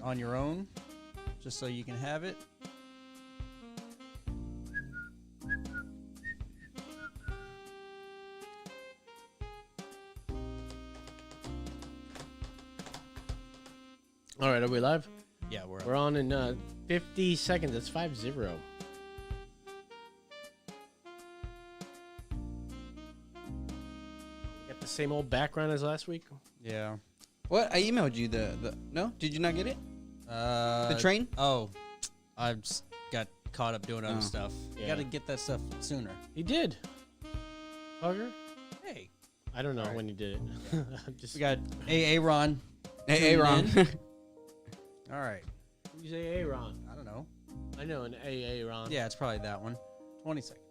on your own, just so you can have it. All right, are we live? Yeah, We're on in 50 seconds. That's 5-0. Got the same old background as last week. Yeah. What? I emailed you the no? Did you not get it? The train? Oh, I just got caught up doing other stuff. Yeah. You got to get that stuff sooner. He did. Hugger? Hey, I don't know All right. when he did it. I'm just we got AA Ron. Hey, Ron. All right. Who's AA Ron? I don't know. I know an AA Ron. Yeah, it's probably that one. 20 seconds.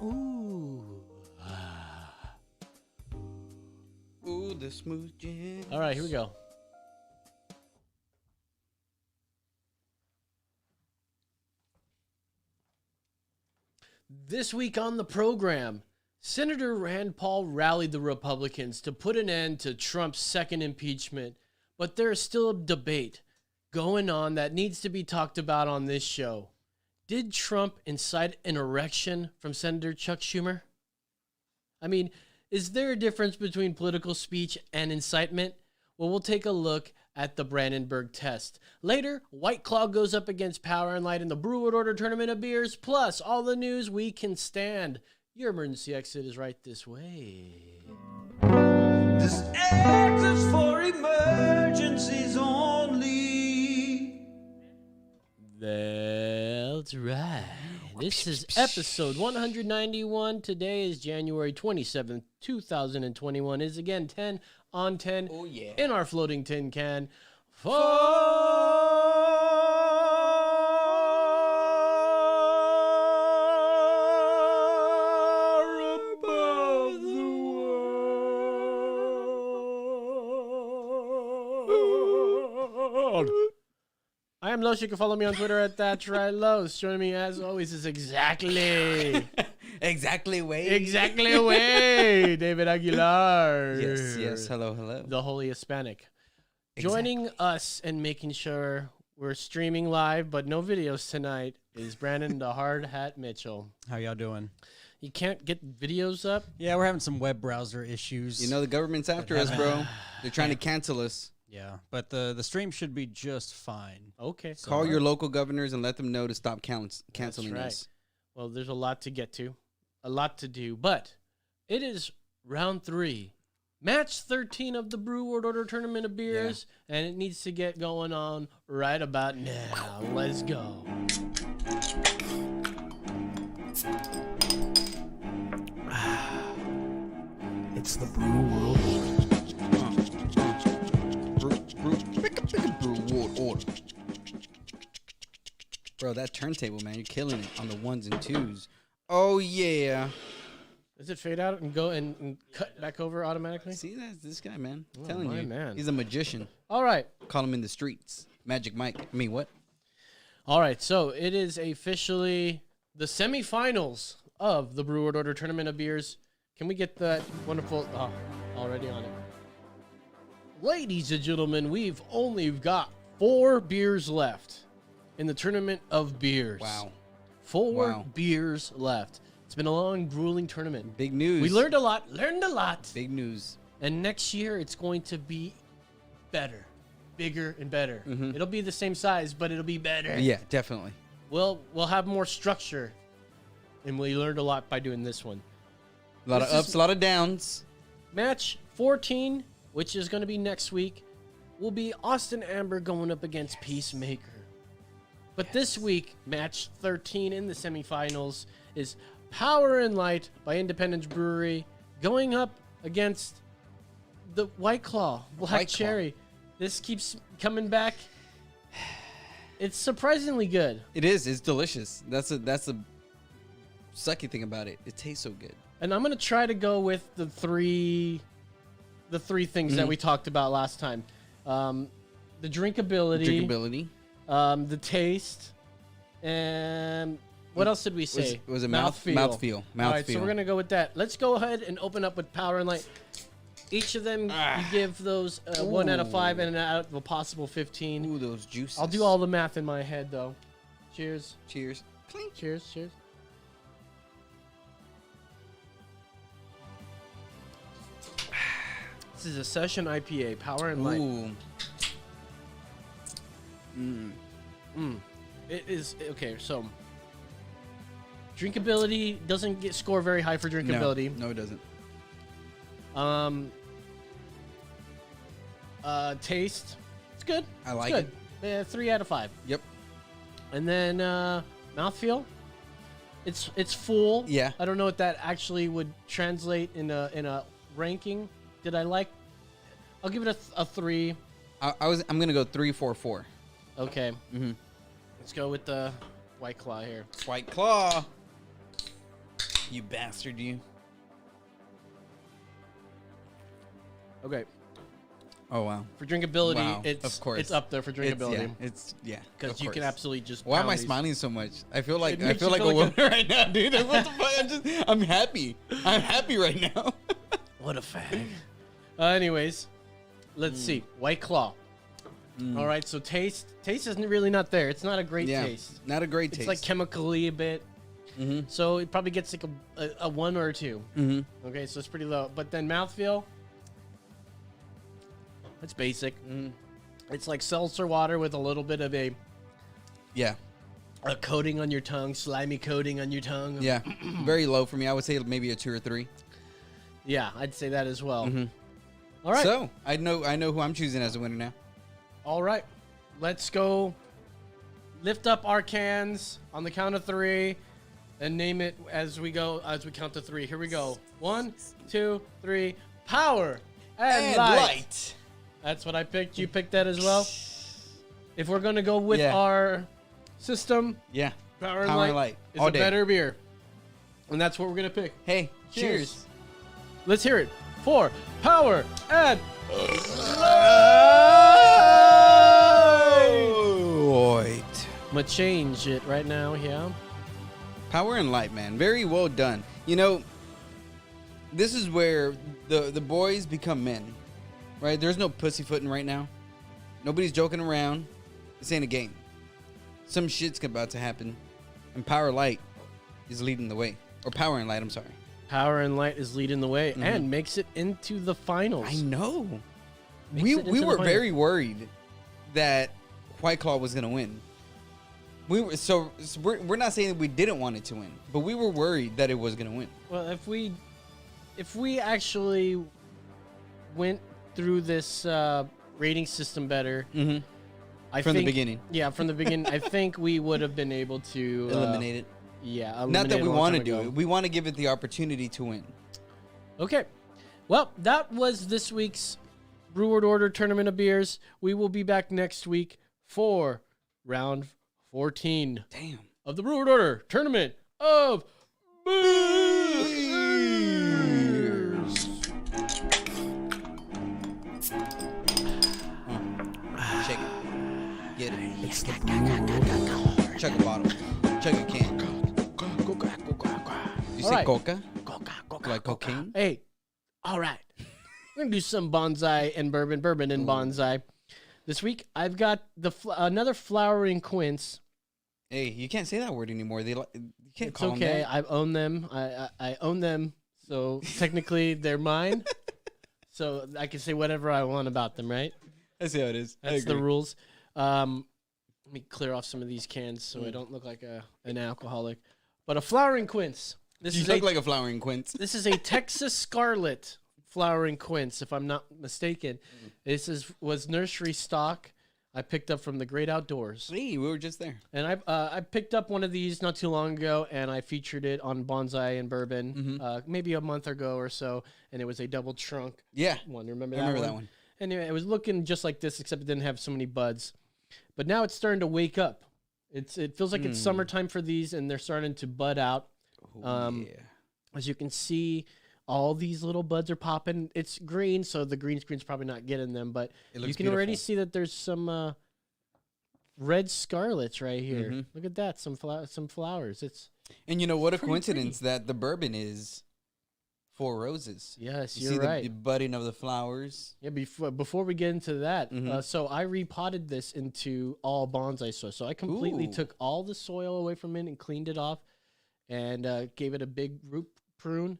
Ooh. Ooh, the smooth jazz. All right, here we go. This week on the program, Senator Rand Paul rallied the Republicans to put an end to Trump's second impeachment, but there is still a debate going on that needs to be talked about on this show. Did Trump incite an erection from Senator Chuck Schumer? I mean, is there a difference between political speech and incitement? Well, we'll take a look at the Brandenburg Test. Later, White Claw goes up against Power and Light in the Brew World Order Tournament of Beers, plus all the news we can stand. Your emergency exit is right this way. This act is for emergencies only. That's right. This is episode 191. Today is January 27th, 2021. Is again 10 on 10 Oh, yeah. in our floating tin can. Far above the world. I am Los. You can follow me on Twitter at That's Right Los. Joining me as always is exactly away, David Aguilar. Yes. Hello. The Holy Hispanic. Joining us and making sure we're streaming live, but no videos tonight, is Brandon the Hard Hat Mitchell. How y'all doing? You can't get videos up? Yeah, we're having some web browser issues. You know the government's after us, bro. They're trying to cancel us. Yeah, but the stream should be just fine. Okay. Call your local governors and let them know to stop canceling right. us. Well, there's a lot to get to, a lot to do, but it is round 3, match 13 of the Brew World Order Tournament of Beers, and it needs to get going on right about now. Let's go. It's the Brew World Order. Brew World Order. Bro, that turntable, man, you're killing it on the ones and twos. Oh, yeah. Does it fade out and go and cut back over automatically? See, that's this guy, man. I'm Oh, telling my you. man. He's a magician. All right. Call him in the streets. Magic Mike. I mean, what? All right. So it is officially the semifinals of the Brew World Order Tournament of Beers. Can we get that wonderful... Oh, already on it. Ladies and gentlemen, we've only got 4 beers left in the Tournament of Beers. Wow. 4 beers left. It's been a long, grueling tournament. Big news. We learned a lot. Big news. And next year, it's going to be better. Bigger and better. Mhm. It'll be the same size, but it'll be better. Yeah, definitely. We'll have more structure. And we learned a lot by doing this one. A lot This of ups, is- a lot of downs. Match 14, which is going to be next week, will be Austin Amber going up against Peacemaker. But this week, match 13 in the semifinals is Power and Light by Independence Brewery going up against the White Claw, Black White Claw. Cherry. This keeps coming back. It's surprisingly good. It is. It's delicious. That's the sucky thing about it. It tastes so good. And I'm going to try to go with the three things that we talked about last time. The drinkability, the taste, and what else did we say? Was it mouthfeel? All right, so we're going to go with that. Let's go ahead and open up with Power and Light. Each of them, you give those 1 out of 5 and out of a possible 15. Ooh, those juices. I'll do all the math in my head, though. Cheers. Cheers. Clink. Cheers. Cheers. This is a session IPA, Power and Light. Ooh. It is okay. So, drinkability doesn't score very high for drinkability. No, it doesn't. Taste, it's good. I like it. Yeah, 3 out of 5. Yep. And then mouthfeel, it's full. Yeah. I don't know what that actually would translate in a ranking. Did I like? I'll give it a 3. I'm gonna go 3, 4, 4. Okay. Let's go with the White Claw here. White Claw. You bastard, you. Okay. Oh wow. For drinkability, Wow, it's of course. it's up there for drinkability. It's Because you can absolutely just. Why am I pound these. smiling so much? I feel like It makes you a feel like woman right now, dude. What the fuck? I'm happy. I'm happy right now. What a fag. Anyways, let's see. White Claw. All right, so taste is really not there. It's not a great taste. Not a great It's taste. like chemically a bit. So it probably gets like a 1 or a 2. Okay, so it's pretty low. But then mouthfeel, it's basic. It's like seltzer water with a little bit of a coating on your tongue, slimy coating on your tongue. Yeah. Very low for me. I would say maybe a 2 or 3. Yeah, I'd say that as well. All right. So I know who I'm choosing as a winner now. All right. Let's go lift up our cans on the count of 3 and name it as we go, as we count to 3. Here we go. 1, 2, 3. Power and light. That's what I picked. You picked that as well? If we're going to go with our system, Yeah. Power and Light is All a day. better beer. And that's what we're going to pick. Hey, Cheers. cheers. Let's hear it. For Power and Light. I'm going to change it right now, yeah. Power and Light, man. Very well done. You know, this is where the boys become men, right? There's no pussyfooting right now. Nobody's joking around. This ain't a game. Some shit's about to happen, and Power Light is leading the way. Or Power and Light, I'm sorry. Power and Light is leading the way and makes it into the finals. I know. Makes We it into the were finals. very worried that White Claw was gonna win. We're not saying that we didn't want it to win, but we were worried that it was gonna win. Well, if we actually went through this rating system better, I From think, the beginning. Yeah, from the beginning, I think we would have been able to Eliminate it. Yeah, Not that eliminate we a long want to time do ago. it. We want to give it the opportunity to win. Okay. Well, that was this week's Breward Order Tournament of Beers. We will be back next week for round 14 Damn. of the Breward Order Tournament of Beers. Shake it. Get it. It's the brew world. Chug a bottle. Chug a can. You say All right. coca? Coca. Like cocaine? Hey, all right. We're going to do some bonsai and bourbon and bonsai. This week, I've got another flowering quince. Hey, you can't say that word anymore. You can't It's call okay. them that. I own them. I own them. So technically, they're mine. So I can say whatever I want about them, right? That's how it is. That's the rules. Let me clear off some of these cans so I don't look like an alcoholic. But a flowering quince. You look like a flowering quince. This is a Texas Scarlet flowering quince, if I'm not mistaken. This was nursery stock I picked up from the Great Outdoors. Hey, we were just there. And I picked up one of these not too long ago, and I featured it on Bonsai and Bourbon maybe a month ago or so, and it was a double trunk Yeah. one. Remember I that remember one? that one. Anyway, it was looking just like this, except it didn't have so many buds. But now it's starting to wake up. It feels like it's summertime for these, and they're starting to bud out. Yeah. As you can see, all these little buds are popping. It's green, so the green screen's probably not getting them, but It you looks can already beautiful. see that there's some red scarlets right here. Look at that, some flowers. It's And you know what a pretty coincidence that the bourbon is Four Roses. Yes, You you're see right. the budding of the flowers. Yeah, before we get into that, Mhm. so I repotted this into all bonsai soil. So I completely Ooh. took all the soil away from it and cleaned it off, and gave it a big root prune,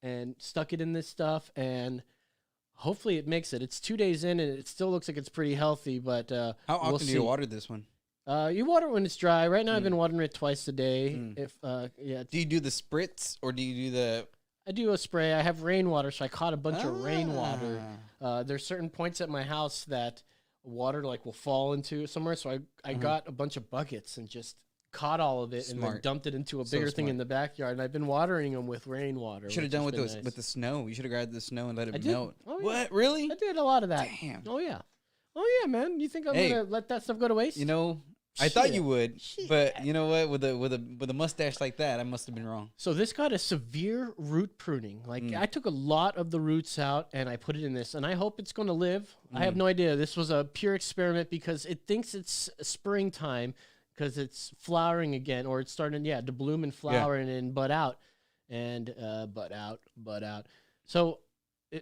and stuck it in this stuff, and hopefully it makes it. It's 2 days in, and it still looks like it's pretty healthy. But How we'll often do see. you water this one? You water it when it's dry. Right now, I've Mm. been watering it twice a day. Mm. If yeah, Do you do the spritz or do you do the I do a spray. I have rainwater, so I caught a bunch of rainwater. Ah. There's certain points at my house that water like will fall into somewhere, so I got a bunch of buckets and just caught all of it and then Smart. dumped it into a So bigger thing smart. in the backyard. And I've been watering them with rainwater. You should have which done has with been those nice. with the snow. You should have grabbed the snow and let it I did. melt. Oh, yeah. What? Really? I did a lot of that. Damn. Oh yeah. Oh yeah, man. You think I'm Hey. gonna let that stuff go to waste? You know, I thought Shit. you would, Shit. but you know what? With a mustache like that, I must have been wrong. So this got a severe root pruning. Like Mm. I took a lot of the roots out and I put it in this, and I hope it's going to live. I have Mm. no idea. This was a pure experiment because it thinks it's springtime because it's flowering again, or it's starting, to bloom and flower and bud out, and bud out. So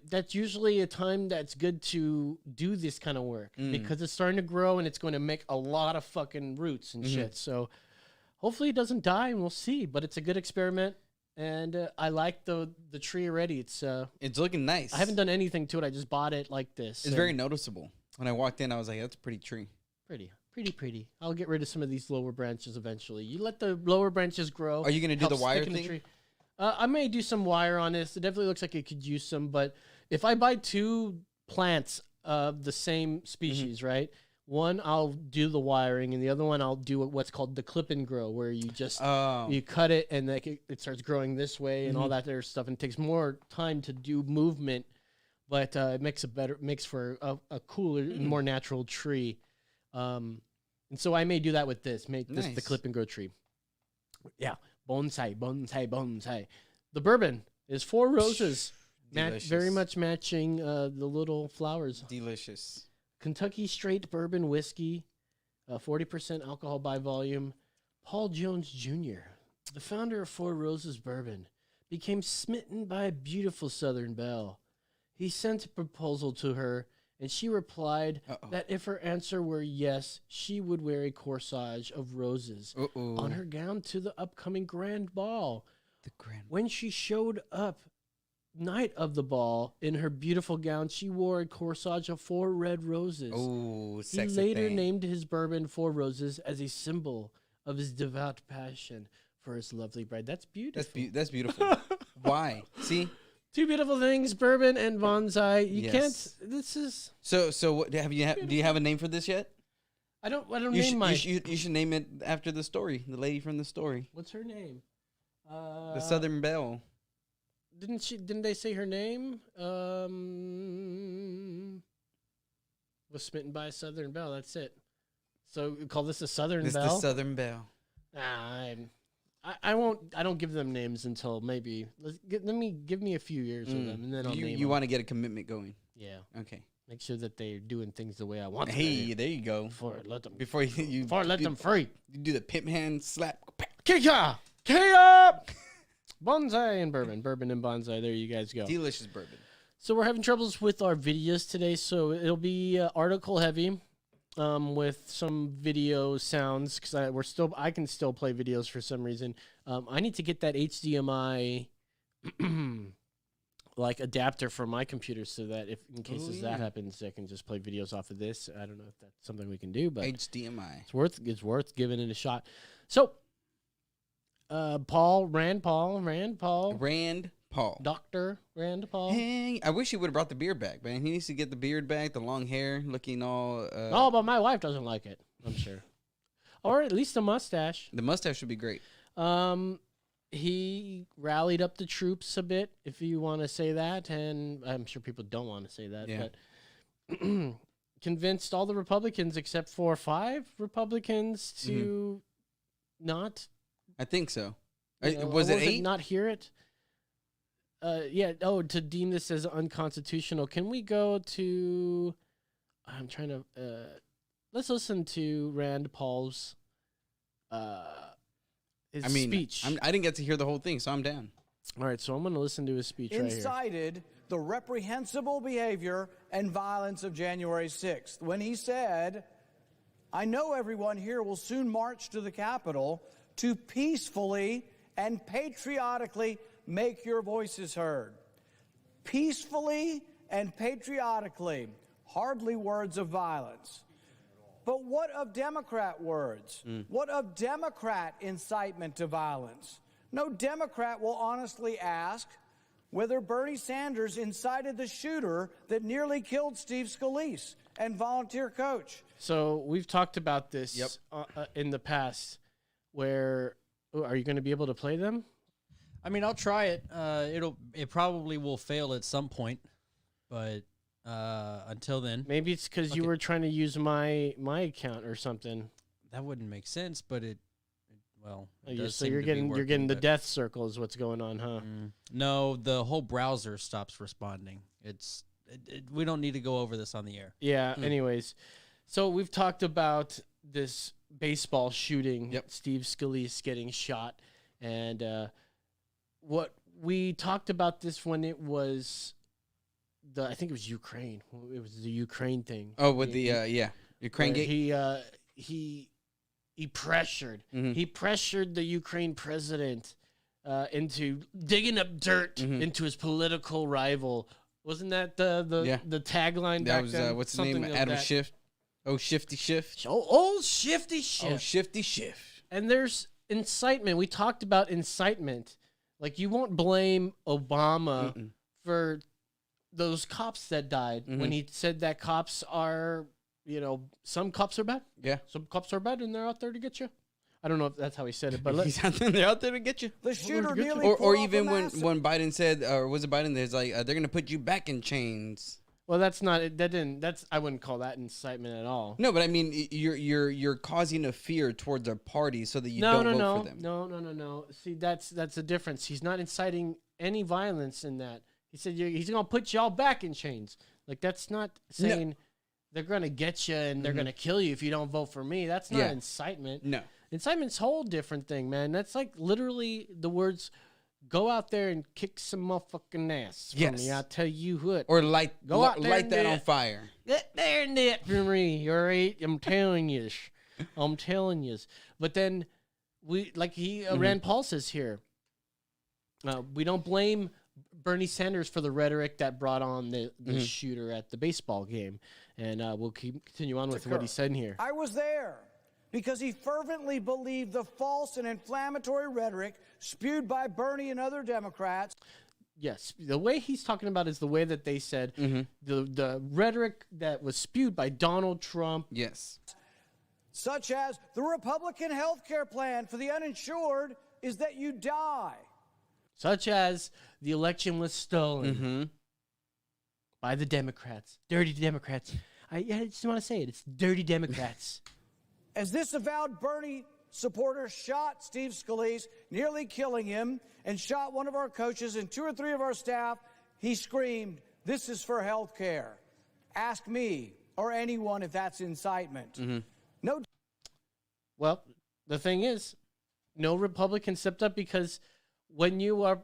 that's usually a time that's good to do this kind of work because it's starting to grow and it's going to make a lot of fucking roots and shit. So hopefully it doesn't die, and we'll see. But it's a good experiment, and I like the tree already. It's looking nice. I haven't done anything to it. I just bought it like this. It's and very noticeable. When I walked in, I was like, "That's a pretty tree." pretty. I'll get rid of some of these lower branches eventually. You let the lower branches grow. Are you gonna do the help wire stick in the thing? tree. I may do some wire on this. It definitely looks like it could use some, but if I buy two plants of the same species, right? One I'll do the wiring, and the other one I'll do what's called the clip and grow, where you just Oh, you cut it and like it starts growing this way and all that other stuff, and it takes more time to do movement, but it makes for a cooler and more natural tree. And so I may do that with this, make this the Nice. clip and grow tree. Yeah, bonsai. The bourbon is Four Roses, very Delicious. much matching the little flowers. delicious. Kentucky straight bourbon whiskey, 40% alcohol by volume. Paul Jones Jr., the founder of Four Roses Bourbon, became smitten by a beautiful Southern belle. He sent a proposal to her, and she replied Uh-oh. that if her answer were yes, she would wear a corsage of roses Uh-oh. on her gown to the upcoming grand ball. The grand. When she showed up night of the ball in her beautiful gown, she wore a corsage of 4 red roses. Oh, He sexy later thing. named his bourbon Four Roses as a symbol of his devout passion for his lovely bride. That's beautiful. That's beautiful. Why? See. Two beautiful things, bourbon and bonsai. You Yes. can't. This is. So what do you have a name for this yet? I don't You name should, my. you should name it after the story, the lady from the story, What's her name? the Southern Belle. Didn't they say her name? Was smitten by a Southern belle. That's it. So we call this a Southern This belle. the Southern Belle. I won't. I don't give them names until maybe. Give me a few years of them, and then I'll name You them. want to get a commitment going. Yeah. Okay. Make sure that they're doing things the way I want them. Hey, to there you go. before I let them. Before you Before I let them free. you do the pimp hand slap. Kia! Kia! Bonsai and bourbon and bonsai. There you guys go. Delicious bourbon. So we're having troubles with our videos today, so it'll be article heavy, with some video sounds because I can still play videos for some reason. I need to get that HDMI like adapter for my computer so that if in case that happens, I can just play videos off of this. I don't know if that's something we can do, but HDMI. it's worth giving it a shot. So, Rand Paul, Dr. Rand Paul. Hey, I wish he would have brought the beard back, man. He needs to get the beard back, the long hair, looking all. Oh, but my wife doesn't like it, I'm sure. Or at least a mustache. The mustache would be great. He rallied up the troops a bit, if you want to say that, and I'm sure people don't want to say that, Yeah. but convinced all the Republicans except for 5 Republicans to not. I think so. You know, Was it 8? not hear it? To deem this as unconstitutional. Can we go to? I'm trying to. Let's listen to Rand Paul's. His speech. I didn't get to hear the whole thing, so I'm down. All right, so I'm going to listen to his speech right here. Incited the reprehensible behavior and violence of January 6th when he said, I know everyone here will soon march to the Capitol to peacefully and patriotically make your voices heard. Peacefully and patriotically, hardly words of violence. But what of Democrat words? What of Democrat incitement to violence? No Democrat will honestly ask whether Bernie Sanders incited the shooter that nearly killed Steve Scalise and volunteer coach. So we've talked about this in the past. Where are you going to be able to play them? I mean, I'll try it. It probably will fail at some point, but until then, Maybe it's because you were trying to use my account or something. that wouldn't make sense. But well, it does So seem you're to be getting working, the but- death circle is what's going on, huh? No, the whole browser stops responding. We don't need to go over this on the air. Yeah. Anyways, so we've talked about this baseball shooting. Yep. Steve Scalise getting shot, and what we talked about this when it was I think it was Ukraine. It was the Ukraine thing. Oh, with the Ukraine where gate. He pressured. He pressured the Ukraine president into digging up dirt into his political rival. Wasn't that the tagline? That back was then? what's his Something name? of Adam that. Schiff. Oh, Shifty Schiff. Old Shifty Schiff. Oh, Shifty Schiff. And there's incitement. We talked about incitement. Like, you won't blame Obama for those cops that died when he said that cops are, some cops are bad. Yeah. Some cops are bad and they're out there to get you. I don't know if that's how he said it, but They're out there to get you. The shooter get you. nearly Or pulled off even a massive- when Biden said, or was it Biden? There's like they're gonna put you back in chains. well, that's not it. I wouldn't call that incitement at all. No, but I mean, you're causing a fear towards a party so that you No. don't vote for them. No. See, that's the difference. He's not inciting any violence in that. He said he's going to put y'all back in chains. Like, that's not saying they're going to get you and they're going to kill you if you don't vote for me. That's not incitement. No. Incitement's a whole different thing, man. That's like literally the words, go out there and kick some motherfucking ass for Yes. me. I'll tell you what. Or Go out there light and that do on it. fire. Get there and do it for me, all right? I'm telling you. But then Rand Paul says here, we don't blame Bernie Sanders for the rhetoric that brought on the shooter at the baseball game. And we'll continue on with what he said here. I was there because he fervently believed the false and inflammatory rhetoric spewed by Bernie and other Democrats. Yes, the way he's talking about is the way that they said the rhetoric that was spewed by Donald Trump. Yes. Such as the Republican health care plan for the uninsured is that you die. Such as the election was stolen by the Democrats. Dirty Democrats. I just want to say it. It's dirty Democrats. As this avowed Bernie supporter shot Steve Scalise, nearly killing him, and shot one of our coaches and 2 or 3 of our staff, he screamed, "This is for health care." Ask me or anyone if that's incitement. No. Well, the thing is, no Republican stepped up because when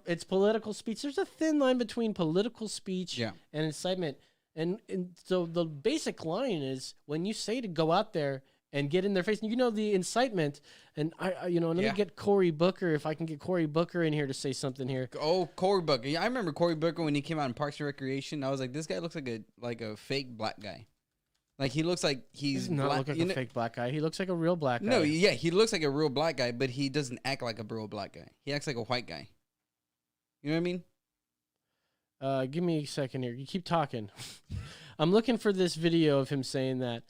it's political speech. There's a thin line between political speech and incitement. And so the basic line is when you say to go out there and get in their face, the incitement. And let me get Cory Booker, if I can get Cory Booker in here to say something here. Oh, Cory Booker. Yeah, I remember Cory Booker when he came out in Parks and Recreation. I was like, this guy looks like a fake black guy. Like, he looks like He does not look like a fake black guy. He looks like a real black guy. No, yeah, he looks like a real black guy, but he doesn't act like a real black guy. He acts like a white guy. You know what I mean? Give me a second here. You keep talking. I'm looking for this video of him saying that.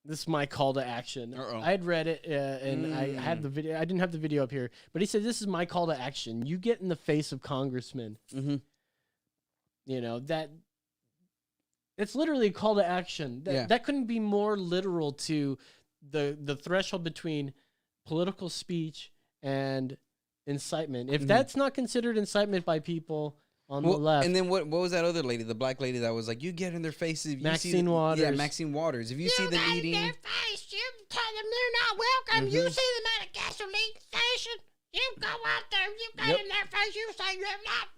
This is my call to action. I had read it and I had the video. I didn't have the video up here, but he said, "This is my call to action. You get in the face of congressmen." That it's literally a call to action. That couldn't be more literal to the threshold between political speech and incitement. If that's not considered incitement by people on the left. And then what was that other lady, the black lady that was like, you get in their faces. Maxine Waters. Yeah, Maxine Waters. If you see them eating. Their face, you tell them they're not welcome. You see them at a gasoline station. You go out there, you got Yep. in their face, you say you're not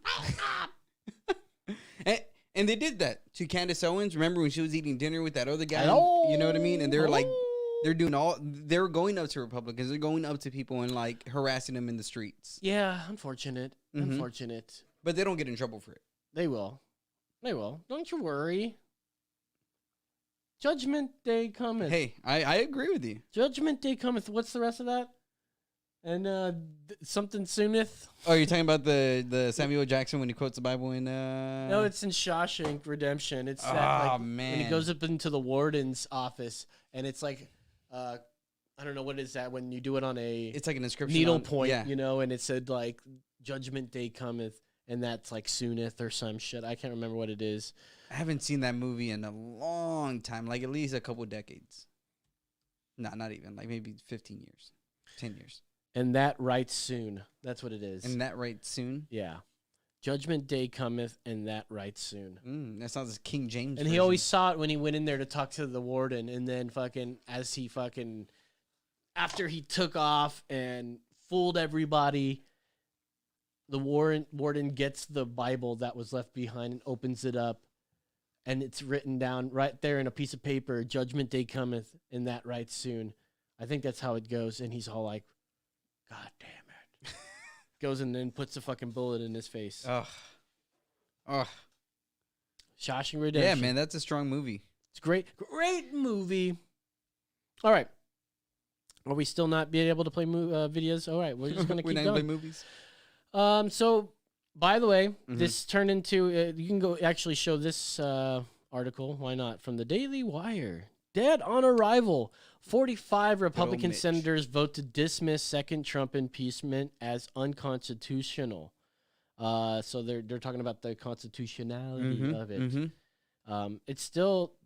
welcome. And they did that to Candace Owens. Remember when she was eating dinner with that other guy? Hello? You know what I mean? And they're like, Hello? they're going up to Republicans. They're going up to people and like harassing them in the streets. Yeah, unfortunate. Mhm. Unfortunate. But they don't get in trouble for it. They will. They will. Don't you worry. Judgment Day cometh. Hey, I agree with you. Judgment Day cometh. What's the rest of that? And something sooneth. Oh, you're talking about the Samuel Jackson when he quotes the Bible in No, it's in Shawshank Redemption. It's that, Oh, like, when he man. goes up into the warden's office, and it's like, I don't know what is that when you do it on a it's like an inscription needle on- point, Yeah. you know, and it said like Judgment Day cometh, and that's like sooneth or some shit. I can't remember what it is. I haven't seen that movie in a long time, like at least a couple decades. No, not even, like maybe 15 years, 10 years. And that right soon. That's what it is. And that right soon? Yeah. Judgment Day cometh, and that right soon. That sounds like King James. And he version. always saw it when he went in there to talk to the warden, and then after he took off and fooled everybody, the warden gets the Bible that was left behind and opens it up, and it's written down right there in a piece of paper, Judgment Day cometh, and that right soon. I think that's how it goes, and he's all like, God damn it. Goes and then puts a fucking bullet in his face. Ugh. Shawshank Redemption. Yeah, man, that's a strong movie. It's great. Great movie. All right. Are we still not being able to play videos? All right. We're just going to We're keep not gonna going. play movies. So, by the way, Mm-hmm. this turned into, you can go actually show this article. Why not? From the Daily Wire. Dead on arrival. 45 Republican Mitch. senators vote to dismiss second Trump impeachment as unconstitutional. So they're talking about the constitutionality of it.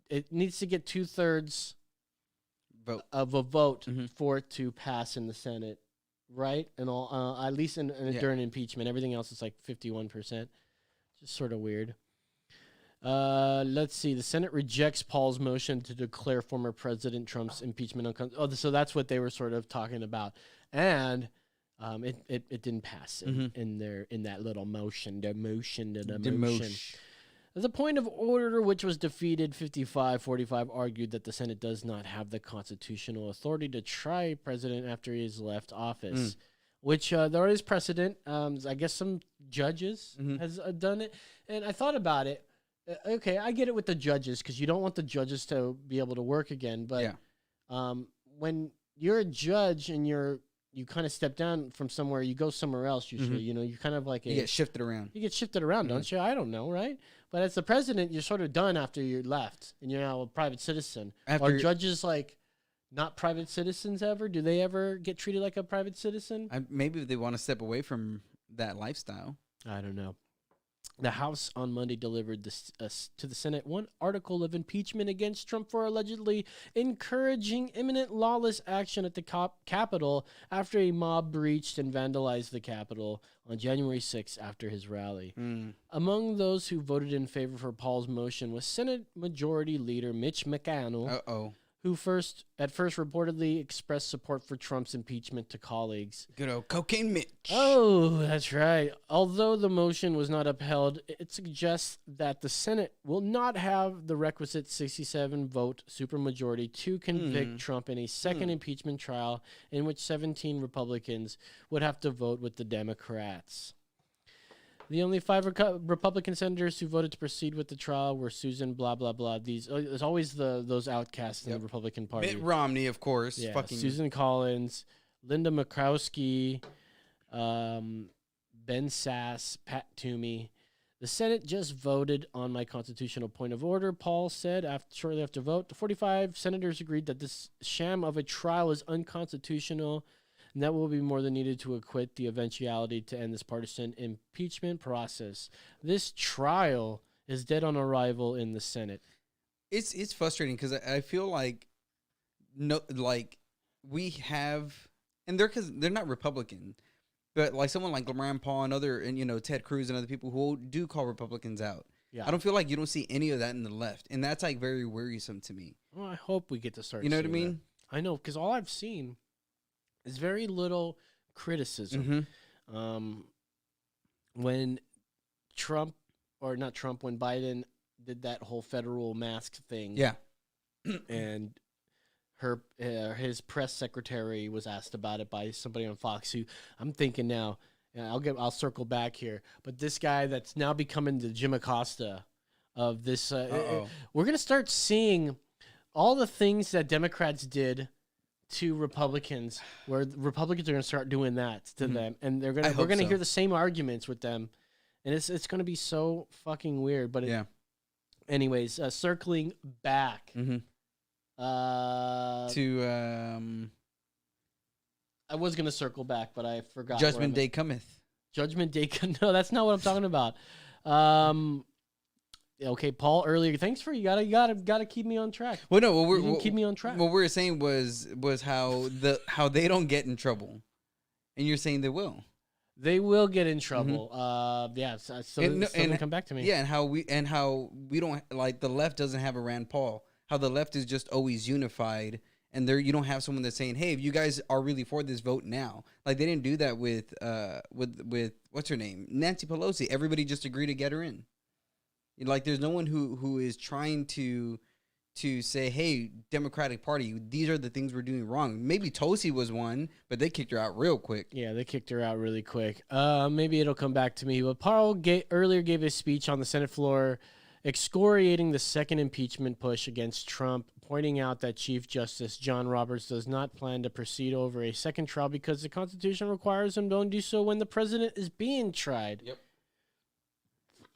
It needs to get 2/3 Vote. of a vote Mhm. for it to pass in the Senate, right? And all, at least Yeah. during impeachment, everything else is like 51%. Just sort of weird. Let's see. The Senate rejects Paul's motion to declare former President Trump's impeachment unconstitutional. So that's what they were sort of talking about, and it didn't pass in that little motion. The motion. The point of order, which was defeated 55-45, argued that the Senate does not have the constitutional authority to try president after he has left office, which there is precedent. I guess some judges has done it, and I thought about it. Okay, I get it with the judges because you don't want the judges to be able to work again. But when you're a judge and you kind of step down from somewhere, you go somewhere else. Usually, you know, you're kind of like You get shifted around. you get shifted around, don't you? I don't know, right? But as the president, you're sort of done after you're left, and you're now a private citizen. Are After- judges like not private citizens ever? Do they ever get treated like a private citizen? Maybe they want to step away from that lifestyle. I don't know. The House on Monday delivered this, to the Senate one article of impeachment against Trump for allegedly encouraging imminent lawless action at the Capitol after a mob breached and vandalized the Capitol on January 6th after his rally. Among those who voted in favor for Paul's motion was Senate Majority Leader Mitch McConnell, Uh-oh. who at first reportedly expressed support for Trump's impeachment to colleagues. Good old Cocaine Mitch. Oh, that's right. Although the motion was not upheld, it suggests that the Senate will not have the requisite 67 vote supermajority to convict Trump in a second impeachment trial in which 17 Republicans would have to vote with the Democrats. The only 5 Republican senators who voted to proceed with the trial were Susan blah, blah, blah. There's always those outcasts in the Republican Party. Mitt Romney, of course. Yeah, Fucking Susan Collins, Linda McCrosky, Ben Sass, Pat Toomey. The Senate just voted on my constitutional point of order, Paul said shortly after vote. The 45 senators agreed that this sham of a trial is unconstitutional, and that will be more than needed to acquit the eventuality to end this partisan impeachment process. This trial is dead on arrival in the Senate. It's frustrating because I feel like we have, and because they're not Republican, but like someone like Rand Paul and Ted Cruz and other people who do call Republicans out. Yeah. I don't feel like you don't see any of that in the left, and that's like very worrisome to me. Well, I hope we get to start. You know what I seeing mean? that. I know, because all I've seen is very little criticism. When when Biden did that whole federal mask thing, Yeah. and his press secretary was asked about it by somebody on Fox. Who I'm thinking now, and I'll circle back here, but this guy that's now becoming the Jim Acosta of this, we're gonna start seeing all the things that Democrats did to Republicans, where the Republicans are going to start doing that to them, and we're going to hear the same arguments with them, and it's going to be so fucking weird. But anyways, circling back to I was going to circle back, but I forgot. Judgment Day cometh. Judgment Day. No, that's not what I'm talking about. Okay, Paul. Earlier, thanks for you gotta keep me on track. Well, no, keep me on track. What we were saying was how they don't get in trouble, and you're saying they will. They will get in trouble. So come back to me. Yeah, and how we don't like the left doesn't have a Rand Paul. How the left is just always unified, and you don't have someone that's saying, "Hey, if you guys are really for this, vote now." Like they didn't do that with what's her name, Nancy Pelosi. Everybody just agreed to get her in. Like there's no one who is trying to say, hey, Democratic Party, these are the things we're doing wrong. Maybe Tosi was one, but they kicked her out real quick. Yeah, they kicked her out really quick. Maybe it'll come back to me. But Paul earlier gave a speech on the Senate floor excoriating the second impeachment push against Trump, pointing out that Chief Justice John Roberts does not plan to proceed over a second trial because the Constitution requires him to do so when the president is being tried. Yep.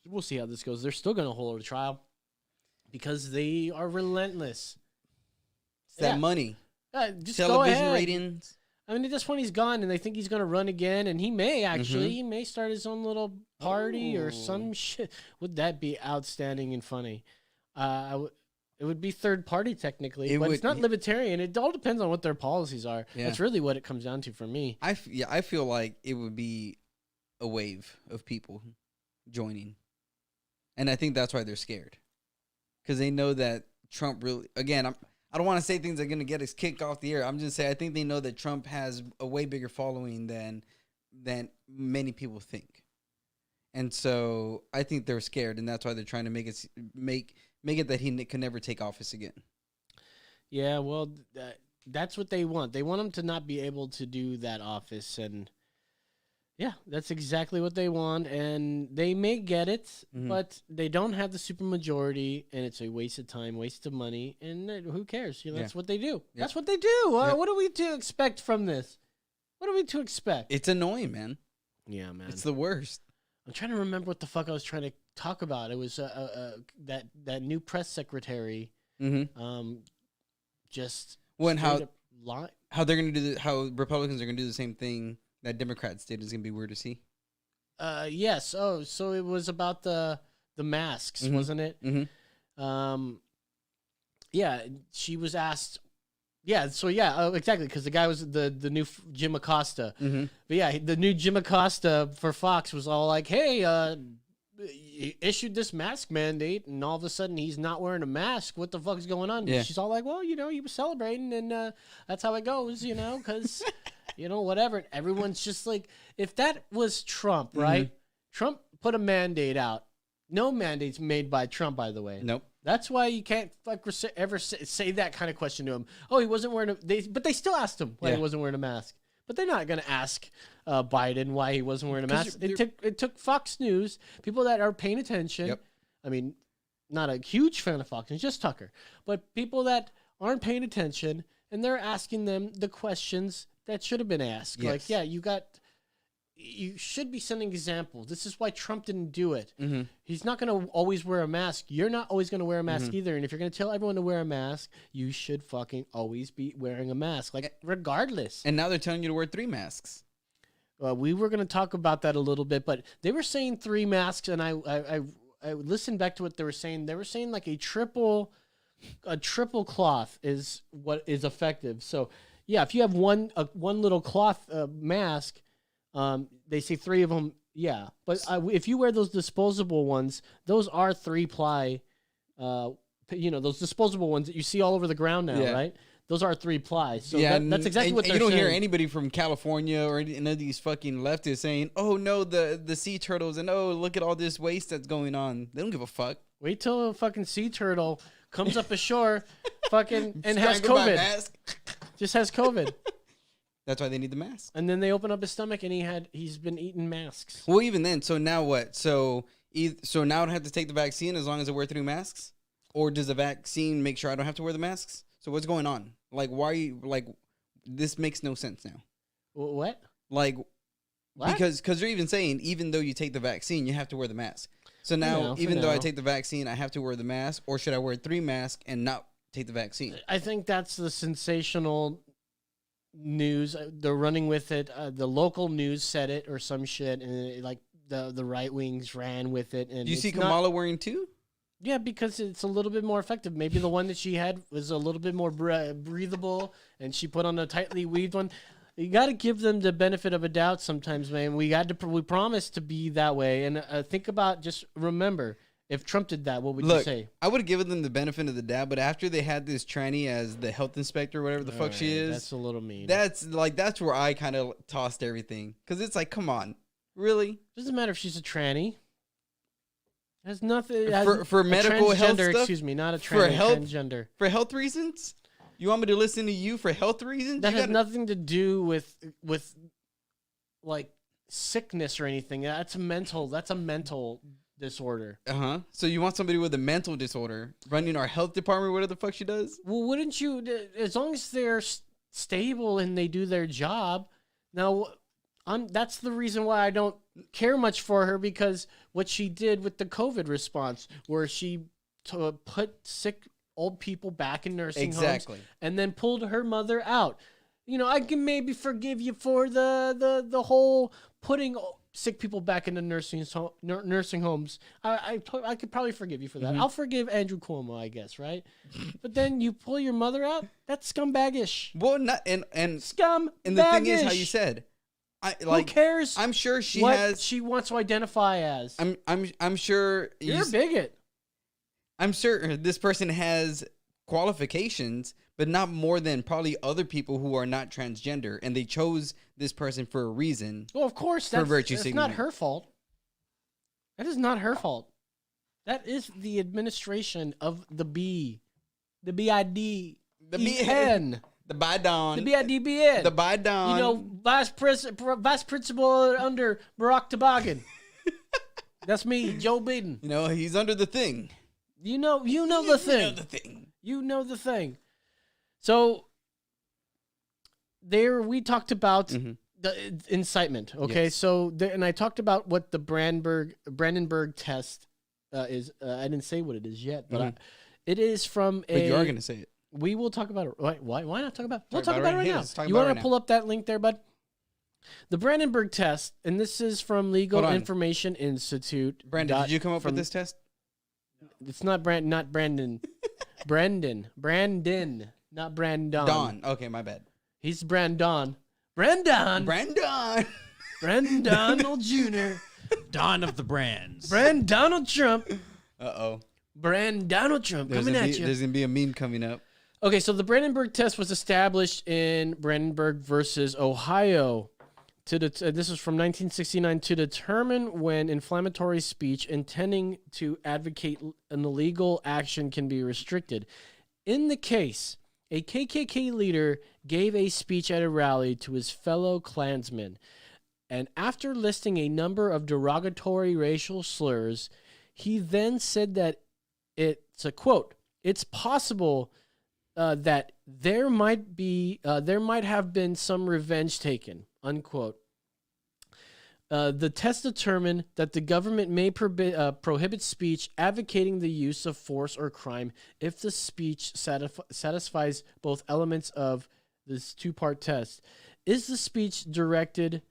We'll see how this goes. They're still going to hold a trial because they are relentless. It's that money. Just television go ahead. ratings. I mean, at this point, he's gone, and they think he's going to run again, and he may actually. He may start his own little party or some shit. Would that be outstanding and funny? It would be third party technically, but it's not libertarian. It all depends on what their policies are. Yeah. That's really what it comes down to for me. I feel like it would be a wave of people joining. And I think that's why they're scared, because they know that Trump really. Again, I don't want to say things that are going to get us kicked off the air. I'm just saying I think they know that Trump has a way bigger following than many people think, and so I think they're scared, and that's why they're trying to make it that he can never take office again. Yeah, well, that's what they want. They want him to not be able to do that office, and. Yeah, that's exactly what they want, and they may get it, but they don't have the supermajority, and it's a waste of time, waste of money, and who cares? That's what they do. Yep. That's what they do. What are we to expect from this? What are we to expect? It's annoying, man. Yeah, man. It's the worst. I'm trying to remember what the fuck I was trying to talk about. It was that new press secretary. Just how they're gonna do how Republicans are gonna do the same thing that Democrats did is gonna be weird to see. Yes. Oh, so it was about the masks, wasn't it? Yeah. She was asked. Yeah. So yeah, exactly. Because the guy was the new Jim Acosta. But yeah, the new Jim Acosta for Fox was all like, "Hey, he issued this mask mandate, and all of a sudden he's not wearing a mask. What the fuck is going on?" Yeah. She's all like, "Well, he was celebrating, and that's how it goes, because." Whatever. And everyone's just like, if that was Trump, right? Trump put a mandate out. No mandates made by Trump, by the way. Nope. That's why you can't ever say that kind of question to him. Oh, he wasn't wearing but they still asked him why he wasn't wearing a mask. But they're not going to ask Biden why he wasn't wearing a mask. It took Fox News, people that are paying attention. Yep. I mean, not a huge fan of Fox News, just Tucker. But people that aren't paying attention, and they're asking them the questions that should have been asked. Yes. Like, you should be setting examples. This is why Trump didn't do it. He's not going to always wear a mask. You're not always going to wear a mask either. And if you're going to tell everyone to wear a mask, you should fucking always be wearing a mask, regardless. And now they're telling you to wear 3 masks. We were going to talk about that a little bit, but they were saying 3 masks, and I listened back to what they were saying. They were saying like a triple cloth is what is effective. So yeah, if you have one little cloth mask, they say 3 of them. Yeah, but if you wear those disposable ones, those are 3-ply. Those disposable ones that you see all over the ground now, right? Those are 3 plies. So yeah, that's exactly what they're you don't saying. hear anybody from California or any of these fucking leftists saying, "Oh no, the sea turtles," and "Oh, look at all this waste that's going on." They don't give a fuck. Wait till a fucking sea turtle comes up ashore, fucking and has Strangled by a COVID. mask. Just has COVID, That's why they need the mask. and then they open up his stomach and he's been eating masks. Well, even then, so now what? So now I don't have to take the vaccine as long as I wear 3 masks, or does the vaccine make sure I don't have to wear the masks? So what's going on? Like, why are you like? This makes no sense now. What? Like, What? because they're even saying even though you take the vaccine, you have to wear the mask. So now, even though I take the vaccine, I have to wear the mask, or should I wear 3 masks and not take the vaccine? I think that's the sensational news. They're running with it. The local news said it or some shit, and like the right wings ran with it. And Do you see it's not- Kamala wearing 2? Yeah, because it's a little bit more effective. Maybe the one that she had was a little bit more breathable, and she put on a tightly weaved one. You got to give them the benefit of a doubt sometimes, man. We promised to be that way, and just remember, if Trump did that, what would you say? I would have given them the benefit of the doubt, but after they had this tranny as the health inspector, whatever the fuck she is, That's a little mean. that's where I kind of tossed everything, because it's like, come on, really? Doesn't matter if she's a tranny. Has nothing For a medical health transgender, stuff? excuse me, not a For tranny, health? transgender. For health reasons? You want me to listen to you for health reasons? That You has gotta- nothing to do with like sickness or anything. That's a mental disorder. So you want somebody with a mental disorder running our health department, whatever the fuck she does? Well, wouldn't you? As long as they're stable and they do their job. Now, that's the reason why I don't care much for her, because what she did with the COVID response, where she put sick old people back in nursing homes and then pulled her mother out. You know, I can maybe forgive you for the whole putting sick people back in the nursing homes. I could probably forgive you for that. I'll forgive Andrew Cuomo, I guess, right? But then you pull your mother out? That's scumbaggish. Well, not and Scumbaggish. and the thing is how you said. Who cares? I'm sure she what has. she wants to identify as. I'm sure You're a bigot. I'm sure this person has qualifications, but not more than probably other people who are not transgender, and they chose this person for a reason. Well, of course, for virtue that's signaling. not her fault. That is not her fault. That is the administration of the BID. The EN. The Bidon. The BIDBN. The Bidon. You know, vice principal under Barack Toboggan. That's me, Joe Biden. You know, he's under the thing. You know the thing. You know the thing. You know the thing. So there we talked about the incitement. Okay, Yes. so there, and I talked about what the Brandenburg Test is. I didn't say what it is yet, but it is from But you are going to say it. We will talk about it. Why not talk about it? We'll Talk talk about about it it right right now. Let's now. talk You about it want right to pull up that link there, bud? The Brandenburg Test, and this is from Legal Hold on. Information Institute. Brandon, did you come up with this test? It's not Brandon. Brandon, not Brandon. Don. Okay, my bad. He's Brandon. Brandon Donald Jr. Dawn of the Brands. Donald Trump. Uh-oh. Donald Trump coming at you. There's going to be a meme coming up. Okay, so the Brandenburg Test was established in Brandenburg versus Ohio. This is from 1969 to determine when inflammatory speech intending to advocate an illegal action can be restricted. In the case, a KKK leader gave a speech at a rally to his fellow Klansmen, and after listing a number of derogatory racial slurs, he then said that it's a quote, "It's possible that there might have been some revenge taken," unquote. The test determined that the government may prohibit speech advocating the use of force or crime if the speech satisfies both elements of this two-part test. Is the speech directed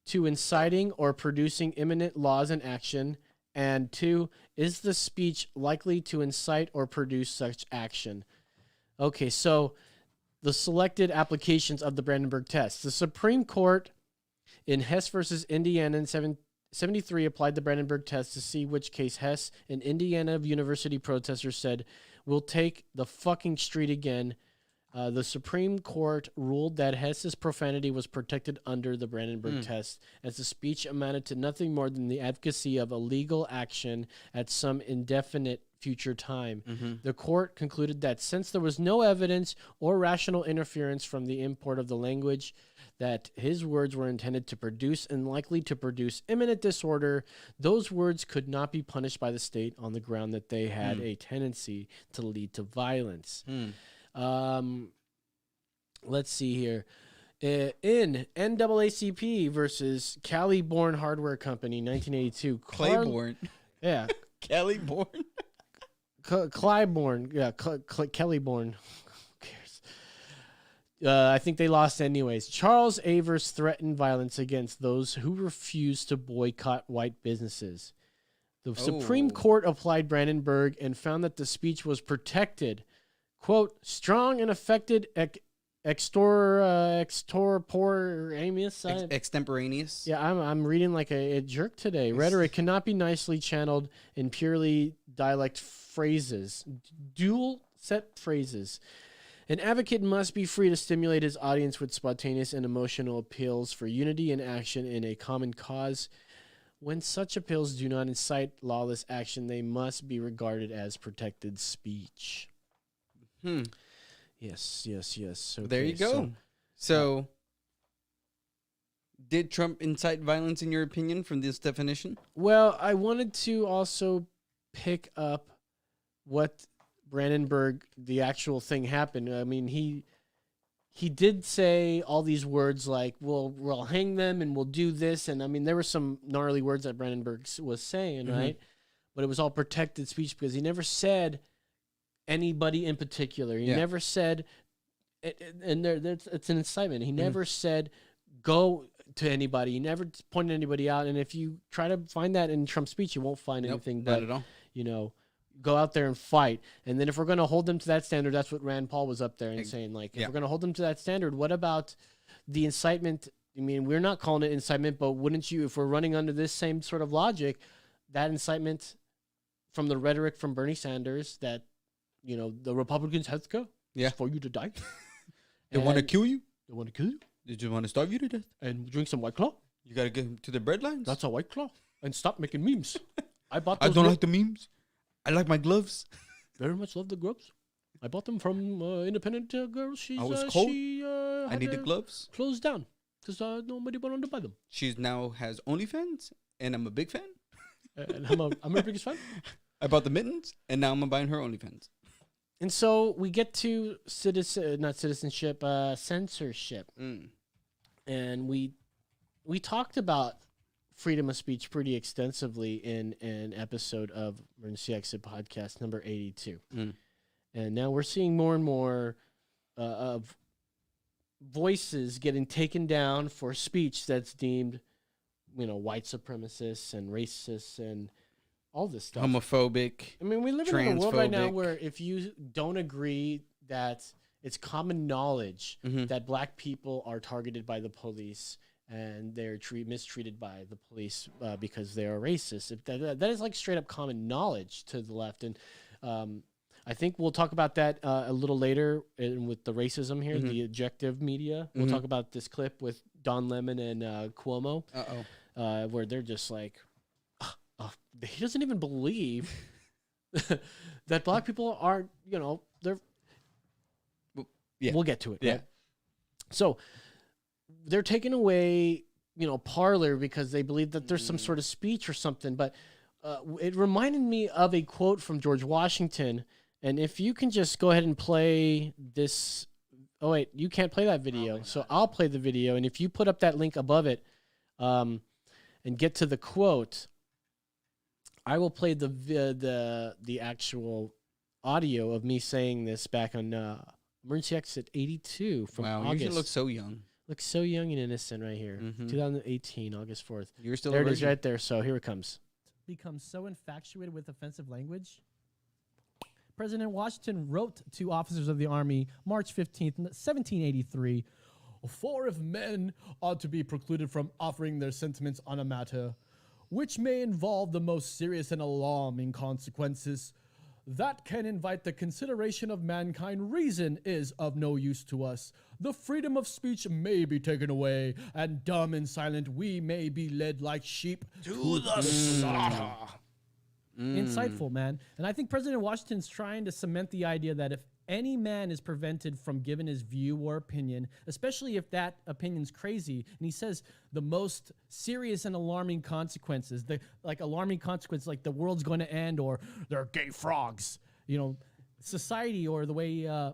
to inciting or producing imminent laws in action? And 2, is the speech likely to incite or produce such action? Okay, so the selected applications of the Brandenburg Test. The Supreme Court in Hess versus Indiana in 1973 applied the Brandenburg Test to see which case Hess, an Indiana university protester, said, "We'll take the fucking street again," The Supreme Court ruled that Hess's profanity was protected under the Brandenburg Test, as the speech amounted to nothing more than the advocacy of a legal action at some indefinite future time. The court concluded that since there was no evidence or rational interference from the import of the language, that his words were intended to produce and likely to produce imminent disorder, those words could not be punished by the state on the ground that they had a tendency to lead to violence. Let's see here. In NAACP versus Cali-born Hardware Company, 1982. Claiborne. Yeah. Cali-born. Clybourne. Yeah, Kellyborn. Who cares? I think they lost anyways. Charles Avers threatened violence against those who refused to boycott white businesses. The Supreme Court applied Brandenburg and found that the speech was protected. Quote, strong and affected Extemporaneous. Yeah, I'm reading like a jerk today. Rhetoric cannot be nicely channeled in purely dialect phrases, dual set phrases. An advocate must be free to stimulate his audience with spontaneous and emotional appeals for unity and action in a common cause. When such appeals do not incite lawless action, they must be regarded as protected speech. Yes. Okay, There you go. So, did Trump incite violence in your opinion from this definition? Well, I wanted to also pick up what Brandenburg, the actual thing happened. I mean, he did say all these words like, we'll hang them and we'll do this. And I mean, there were some gnarly words that Brandenburg was saying, right? But it was all protected speech because he never said anybody in particular. He never said, and it's an incitement. He never said go to anybody. He never pointed anybody out. And if you try to find that in Trump's speech, you won't find anything but, not at all. You know, go out there and fight. And then if we're going to hold them to that standard, that's what Rand Paul was up there and saying, like, if we're going to hold them to that standard, what about the incitement? I mean, we're not calling it incitement, but wouldn't you, if we're running under this same sort of logic, that incitement from the rhetoric from Bernie Sanders that, you know, the Republicans have to go for you to die. They want to kill you? They want to kill you? They just want to starve you to death? And drink some White Claw? You got to get to the bread lines? That's a White Claw. And stop making memes. I don't like the memes. I like my gloves. Very much love the gloves. I bought them from independent girl. I was cold. I need the gloves. Closed down because nobody wanted to buy them. She now has OnlyFans, and I'm a big fan. And I'm her biggest fan. I bought the mittens, and now I'm buying her OnlyFans. And so we get to censorship. And we talked about freedom of speech pretty extensively in an episode of Emergency Exit Podcast number 82. And now we're seeing more and more of voices getting taken down for speech that's deemed, you know, white supremacists and racists and all this stuff. Homophobic. I mean, we live in a world right now where if you don't agree that it's common knowledge that black people are targeted by the police and they're mistreated by the police because they are racist. That is like straight up common knowledge to the left. And I think we'll talk about that a little later with the racism here, the objective media. We'll talk about this clip with Don Lemon and Cuomo, where they're just like, he doesn't even believe that black people aren't, you know, they're. We'll get to it. Yeah. Right? So they're taking away, you know, Parler because they believe that there's some sort of speech or something. But it reminded me of a quote from George Washington. And if you can just go ahead and play this. Oh, wait, you can't play that video. So I'll play the video. And if you put up that link above it and get to the quote, I will play the actual audio of me saying this back on Emergency Exit 82 from August. You look so young. Looks so young and innocent right here. 2018, August 4th. You're still there. It is right there. So here it comes. Become so infatuated with offensive language. President Washington wrote to officers of the Army March 15th, 1783, "For if men ought to be precluded from offering their sentiments on a matter which may involve the most serious and alarming consequences, that can invite the consideration of mankind. Reason is of no use to us. The freedom of speech may be taken away, and dumb and silent we may be led like sheep to the slaughter. Insightful, man. And I think President Washington's trying to cement the idea that if any man is prevented from giving his view or opinion, especially if that opinion's crazy, and he says the most serious and alarming consequences, like the world's going to end or they're gay frogs, you know, society, or the way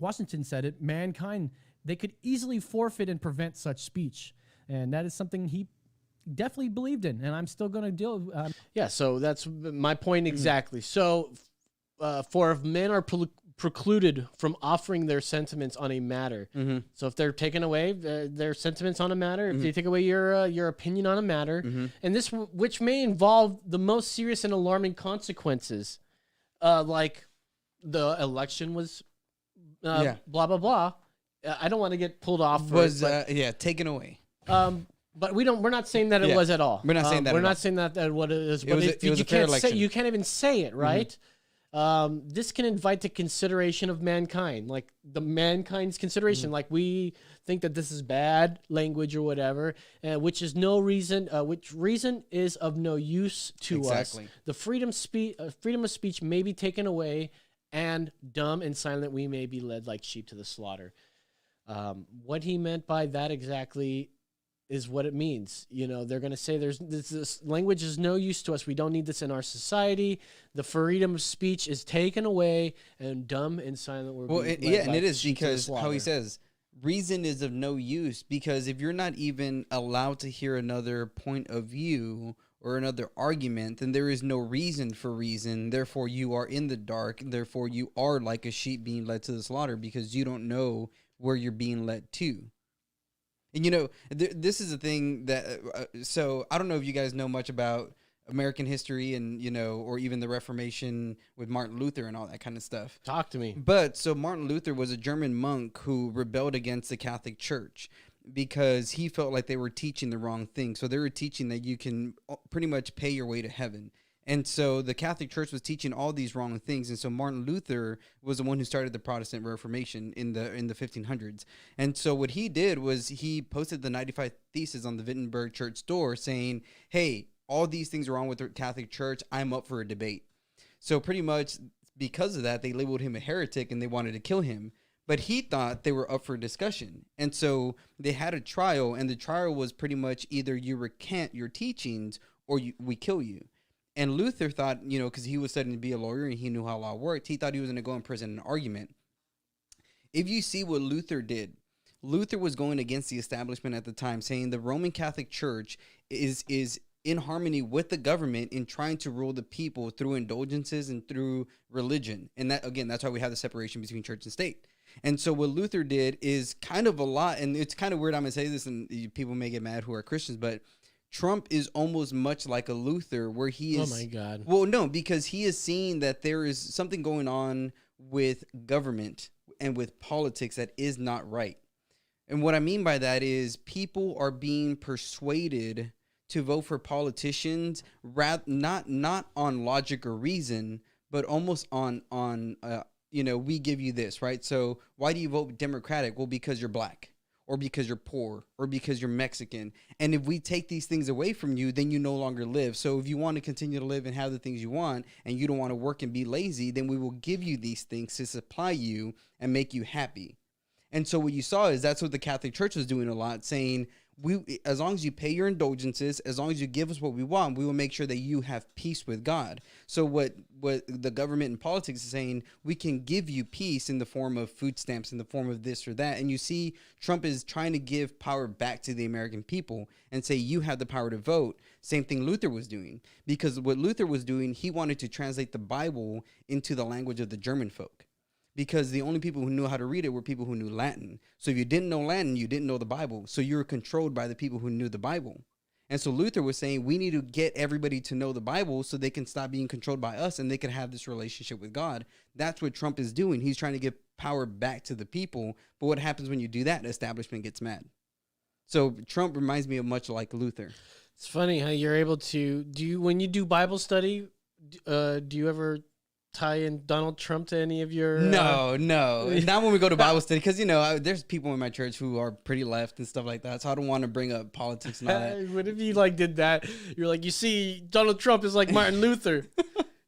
Washington said it, mankind, they could easily forfeit and prevent such speech. And that is something he definitely believed in, and I'm still going to deal. Yeah, so that's my point exactly. So, for if men are precluded from offering their sentiments on a matter, so if they're taken away their sentiments on a matter, if they take away your opinion on a matter, and this which may involve the most serious and alarming consequences, like the election was, blah blah blah. I don't want to get pulled off. Taken away. But we're not saying that it was at all. We're not saying that. We're not saying that what it is. But you can't even say it, right? This can invite the consideration of mankind, like the mankind's consideration. Like we think that this is bad language or whatever, which is no reason. Which reason is of no use to us. The freedom of speech may be taken away, and dumb and silent we may be led like sheep to the slaughter. What he meant by that exactly is what it means. You know, they're going to say this language is no use to us. We don't need this in our society. The freedom of speech is taken away, and dumb and silent we're and it is because how he says reason is of no use, because if you're not even allowed to hear another point of view or another argument, then there is no reason for reason. Therefore, you are in the dark. Therefore, you are like a sheep being led to the slaughter, because you don't know where you're being led to. And, you know, this is a thing that, so I don't know if you guys know much about American history and, you know, or even the Reformation with Martin Luther and all that kind of stuff. Talk to me. But so Martin Luther was a German monk who rebelled against the Catholic Church because he felt like they were teaching the wrong thing. So they were teaching that you can pretty much pay your way to heaven. And so the Catholic Church was teaching all these wrong things. And so Martin Luther was the one who started the Protestant Reformation in the 1500s. And so what he did was he posted the 95 Theses on the Wittenberg Church door saying, hey, all these things are wrong with the Catholic Church. I'm up for a debate. So pretty much because of that, they labeled him a heretic and they wanted to kill him. But he thought they were up for discussion. And so they had a trial, and the trial was pretty much either you recant your teachings or we kill you. And Luther thought, you know, because he was studying to be a lawyer and he knew how law worked, he thought he was going to go in prison in an argument. If you see what Luther did, Luther was going against the establishment at the time, saying the Roman Catholic Church is in harmony with the government in trying to rule the people through indulgences and through religion. And that, again, that's why we have the separation between church and state. And so what Luther did is kind of a lot, and it's kind of weird I'm going to say this, and people may get mad who are Christians, but Trump is almost much like a Luther, where he is... Oh, my God. Well, no, because he is seeing that there is something going on with government and with politics that is not right. And what I mean by that is people are being persuaded to vote for politicians, not on logic or reason, but almost on you know, we give you this, right? So why do you vote Democratic? Well, because you're black, or because you're poor, or because you're Mexican. And if we take these things away from you, then you no longer live. So if you want to continue to live and have the things you want, and you don't want to work and be lazy, then we will give you these things to supply you and make you happy. And so what you saw is that's what the Catholic Church was doing a lot, saying, as long as you pay your indulgences, as long as you give us what we want, we will make sure that you have peace with God. So what the government and politics is saying, we can give you peace in the form of food stamps, in the form of this or that. And you see Trump is trying to give power back to the American people and say, you have the power to vote. Same thing Luther was doing, because what Luther was doing, he wanted to translate the Bible into the language of the German folk. Because the only people who knew how to read it were people who knew Latin. So if you didn't know Latin, you didn't know the Bible. So you were controlled by the people who knew the Bible. And so Luther was saying, we need to get everybody to know the Bible so they can stop being controlled by us and they can have this relationship with God. That's what Trump is doing. He's trying to give power back to the people. But what happens when you do that? The establishment gets mad. So Trump reminds me of much like Luther. It's funny how you're able to when you do Bible study, do you ever tie in Donald Trump to any of your? No. Not when we go to Bible study, because there's people in my church who are pretty left and stuff like that. So I don't want to bring up politics and all that. What if you did that? You're like, you see, Donald Trump is like Martin Luther.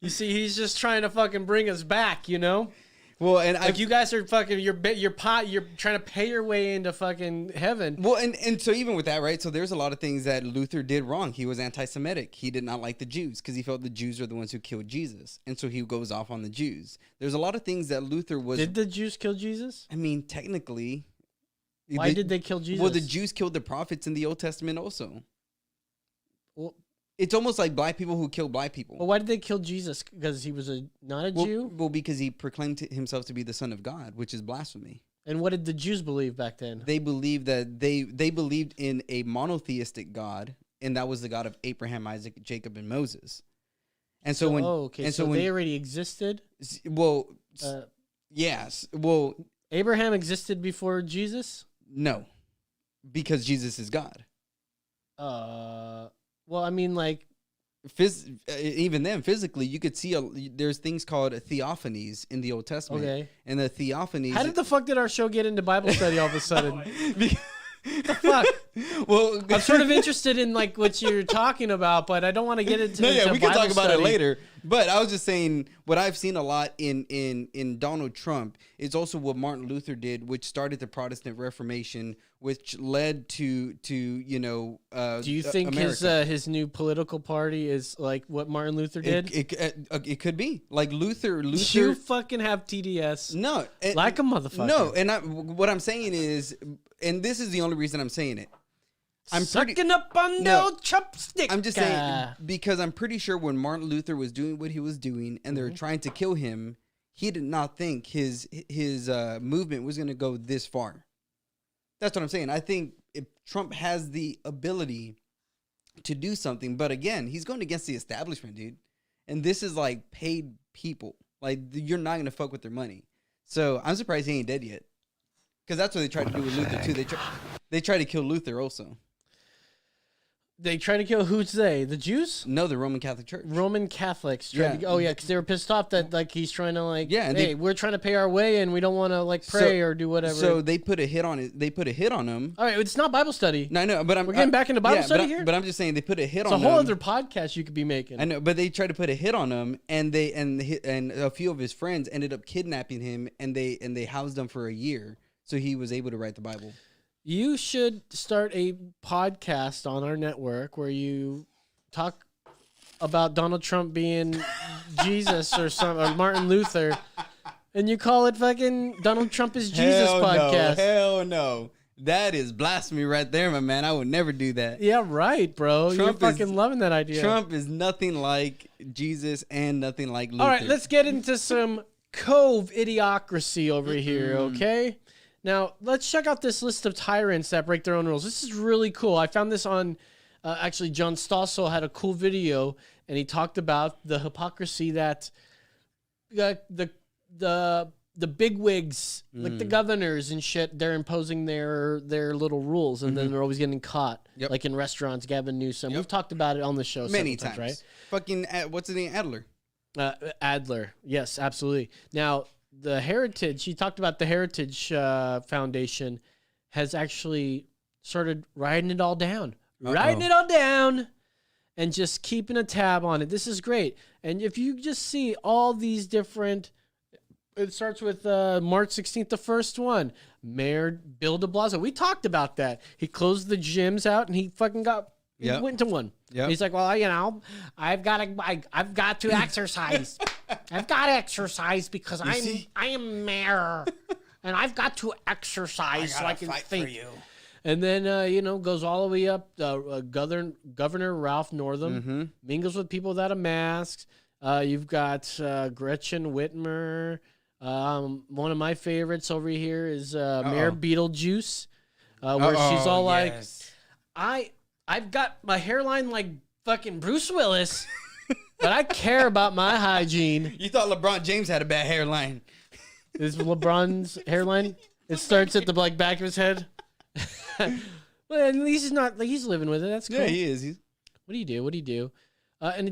You see, he's just trying to fucking bring us back, Well, and you guys are fucking you're trying to pay your way into fucking heaven. Well, and so even with that, right? So there's a lot of things that Luther did wrong. He was anti-Semitic. He did not like the Jews because he felt the Jews are the ones who killed Jesus, and so he goes off on the Jews. There's a lot of things that Luther was. Did the Jews kill Jesus? I mean, technically. Why did they kill Jesus? Well, the Jews killed the prophets in the Old Testament also. Well, it's almost like black people who kill black people. Well, why did they kill Jesus? Because he was not a Jew? Well, because he proclaimed himself to be the Son of God, which is blasphemy. And what did the Jews believe back then? They believed that they believed in a monotheistic God, and that was the God of Abraham, Isaac, Jacob, and Moses. And so they already existed? Well, yes. Well, Abraham existed before Jesus? No, because Jesus is God. Well, I mean, like, even then, physically, you could see there's things called theophanies in the Old Testament. Okay. And the theophanies. How the fuck did our show get into Bible study all of a sudden? The fuck? Well, I'm sort of interested in like what you're talking about, but I don't want to get into. No, yeah, we can Bible talk about study. it later. But I was just saying what I've seen a lot in Donald Trump is also what Martin Luther did, which started the Protestant Reformation, which led to Do you think his new political party is like what Martin Luther did? It could be like Luther. You fucking have TDS. No, like a motherfucker. No, and what I'm saying is, and this is the only reason I'm saying it. I'm sucking up on no chopstick. I'm just saying because I'm pretty sure when Martin Luther was doing what he was doing and they were trying to kill him, he did not think his movement was going to go this far. That's what I'm saying. I think if Trump has the ability to do something, but again, he's going against the establishment, dude. And this is like paid people. Like you're not going to fuck with their money. So I'm surprised he ain't dead yet. Because that's what they tried to do with Luther too. They tried to kill Luther also. They try to kill who's they? The Jews? No, the Roman Catholic Church. Roman Catholics. Because they were pissed off that like he's trying to like, hey, we're trying to pay our way and we don't want to like pray or do whatever. So they put a hit on it. They put a hit on him. All right, it's not Bible study. No, I know, but we're getting back into Bible study here. But I'm just saying they put a hit on him. It's a whole other podcast you could be making. I know, but they tried to put a hit on him, and a few of his friends ended up kidnapping him, and they housed him for a year, so he was able to write the Bible. You should start a podcast on our network where you talk about Donald Trump being Jesus or Martin Luther, and you call it fucking Donald Trump is Jesus podcast. Hell no. That is blasphemy right there, my man. I would never do that. Yeah, right, bro. You're fucking loving that idea. Trump is nothing like Jesus and nothing like Luther. All right, let's get into some Cove idiocracy over here, okay? Now, let's check out this list of tyrants that break their own rules. This is really cool. I found this on, actually, John Stossel had a cool video, and he talked about the hypocrisy that the bigwigs, like the governors and shit, they're imposing their little rules, and then they're always getting caught, like in restaurants, Gavin Newsom. We've talked about it on the show many times, right? Fucking, what's his name? Adler. Adler. Yes, absolutely. Now, the Heritage, he talked about the Heritage Foundation has actually started writing it all down. Writing it all down and just keeping a tab on it. This is great. And if you just see all these different, it starts with March 16th, the first one. Mayor Bill de Blasio. We talked about that. He closed the gyms out and he fucking he went to one. Yep. He's like, well, I've got to exercise. I've got to exercise because I am mayor, and I've got to exercise so I can think. For you. And then goes all the way up. Governor Ralph Northam mingles with people without a mask. You've got Gretchen Whitmer. One of my favorites over here is Mayor Beetlejuice, where she's all like, I've got my hairline like fucking Bruce Willis, but I care about my hygiene. You thought LeBron James had a bad hairline. Is LeBron's hairline? It starts at the back of his head. Well, at least he's not like he's living with it. That's cool. Yeah, he is. What do you do? And